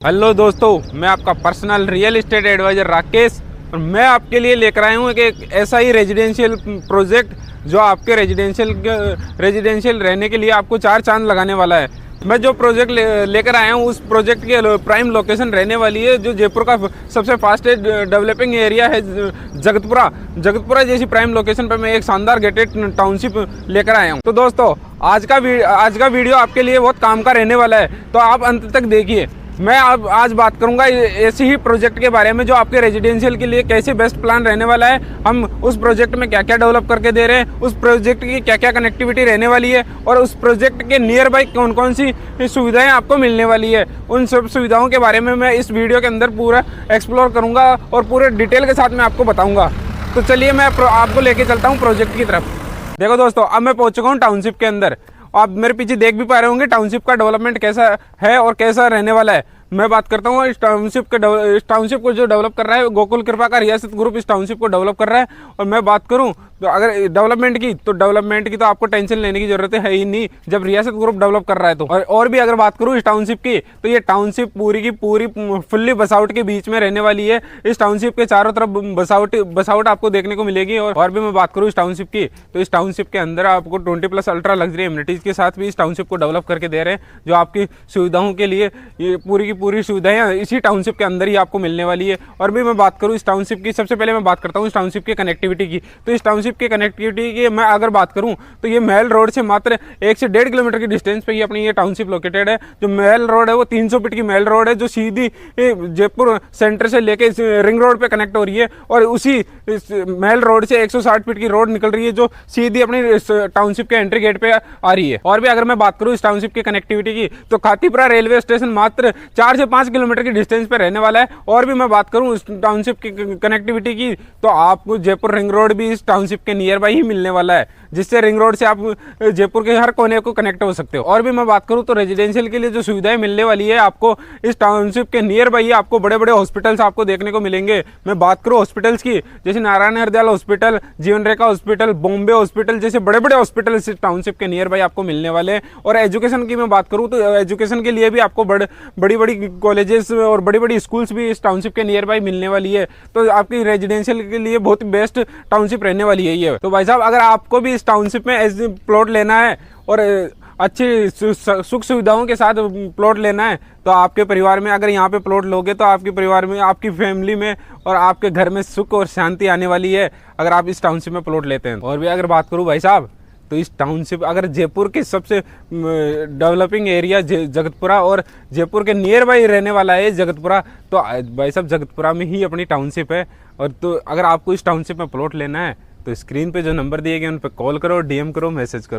Hello दोस्तों, मैं आपका personal real estate advisor Rakesh और मैं आपके लिए लेकर आया हूँ एक ऐसा ही रेजिडेंशियल प्रोजेक्ट जो आपके रेजिडेंशियल रहने के लिए आपको चार चांद लगाने वाला है। मैं जो प्रोजेक्ट लेकर आया हूँ उस प्रोजेक्ट की प्राइम लोकेशन रहने वाली है जो जयपुर का सबसे फास्टेस्ट डेवलपिंग एरिया है जगतपुरा जैसी प्राइम लोकेशन पर मैं एक शानदार गेटेड टाउनशिप लेकर आया हूँ। तो दोस्तों आज का वीडियो आपके लिए बहुत काम का रहने वाला है, तो आप अंत तक देखिए। मैं आज बात करूंगा ऐसे ही प्रोजेक्ट के बारे में जो आपके रेजिडेंशियल के लिए कैसे बेस्ट प्लान रहने वाला है। हम उस प्रोजेक्ट में क्या क्या डेवलप करके दे रहे हैं, उस प्रोजेक्ट की क्या क्या कनेक्टिविटी रहने वाली है और उस प्रोजेक्ट के नियर बाई कौन कौन सी सुविधाएं आपको मिलने वाली है, उन सब सुविधाओं के बारे में मैं इस वीडियो के अंदर पूरा एक्सप्लोर करूँगा और पूरे डिटेल के साथ मैं आपको बताऊँगा। तो चलिए मैं आपको लेके चलता हूँ प्रोजेक्ट की तरफ। देखो दोस्तों, अब मैं पहुँच चुका हूँ टाउनशिप के अंदर। आप मेरे पीछे देख भी पा रहे होंगे टाउनशिप का डेवलपमेंट कैसा है और कैसा रहने वाला है। मैं बात करता हूँ इस टाउनशिप को जो डेवलप कर रहा है गोकुल कृपा का रियासत ग्रुप इस टाउनशिप को डेवलप कर रहा है। और मैं बात करूँ तो अगर डेवलपमेंट की तो आपको टेंशन लेने की जरूरत है ही नहीं जब रियासत ग्रुप डेवलप कर रहा है तो। और भी अगर बात करूँ इस टाउनशिप की तो ये टाउनशिप पूरी की पूरी फुल्ली बसाउट के बीच में रहने वाली है। इस टाउनशिप के चारों तरफ बसाउट आपको देखने को मिलेगी। और भी मैं बात करूँ इस टाउनशिप की तो इस टाउनशिप के अंदर आपको 20+ अल्ट्रा लग्जरी एमिनिटीज के साथ भी इस टाउनशिप को डेवलप करके दे रहे हैं जो आपकी सुविधाओं के लिए ये पूरी सुविधाएं इसी टाउनशिप के अंदर ही आपको मिलने वाली है। और भी मैं बात करूं इस टाउनशिप की, सबसे पहले मैं बात करता हूं इस टाउनशिप की कनेक्टिविटी की। तो इस टाउनशिप की कनेक्टिविटी की मैं अगर बात करूं तो ये महल रोड से मात्र 1 से 1.5 किलोमीटर की डिस्टेंस पे ही अपनी ये टाउनशिप लोकेटेड है। जो महल रोड है वो 300 फीट की महल रोड है जो सीधी जयपुर सेंटर से लेके रिंग रोड पे कनेक्ट हो रही है। और उसी महल रोड से 160 फीट की रोड निकल रही है जो सीधी अपनी टाउनशिप के एंट्री गेट पे आ रही है। और भी अगर मैं बात करूं इस टाउनशिप की कनेक्टिविटी की तो खातीपुरा रेलवे स्टेशन मात्र 4 से 5 किलोमीटर की डिस्टेंस पे रहने वाला है। और भी मैं बात करूं इस टाउनशिप की कनेक्टिविटी की तो आपको जयपुर रिंग रोड भी इस टाउनशिप के नियर बाई ही मिलने वाला है, जिससे रिंग रोड से आप जयपुर के हर कोने को कनेक्ट हो सकते हो। और भी मैं बात करूं तो रेजिडेंशियल के लिए जो सुविधाएं मिलने वाली है आपको इस टाउनशिप के नियर बाई आपको बड़े बड़े हॉस्पिटल्स आपको देखने को मिलेंगे। मैं बात करूं हॉस्पिटल्स की, जैसे नारायण हृदयाल हॉस्पिटल, जीवन रेखा हॉस्पिटल, बॉम्बे हॉस्पिटल जैसे बड़े बड़े हॉस्पिटल इस टाउनशिप के नियर बाई आपको मिलने वाले हैं। और एजुकेशन की मैं बात करूं तो एजुकेशन के लिए भी आपको बड़ी बड़ी कॉलेजेस और बड़ी बड़ी स्कूल्स भी इस टाउनशिप के नियर बाई मिलने वाली है। तो आपकी रेजिडेंशियल के लिए बहुत बेस्ट टाउनशिप रहने वाली है ये। तो भाई साहब, अगर आपको भी इस टाउनशिप में ऐसे प्लॉट लेना है और अच्छी सुख सुविधाओं के साथ प्लॉट लेना है तो आपके परिवार में अगर यहाँ पे प्लॉट लोगे तो आपके परिवार में, आपकी फैमिली में और आपके घर में सुख और शांति आने वाली है अगर आप इस टाउनशिप में प्लॉट लेते हैं। और भी अगर बात करूँ भाई साहब तो इस टाउनशिप अगर जयपुर के सबसे डेवलपिंग एरिया जगतपुरा और जयपुर के नियर बाई रहने वाला है जगतपुरा, तो भाई साहब जगतपुरा में ही अपनी टाउनशिप है। और तो अगर आपको इस टाउनशिप में प्लॉट लेना है तो स्क्रीन पे जो नंबर दिए गए उन पर कॉल करो, DM करो, मैसेज करो।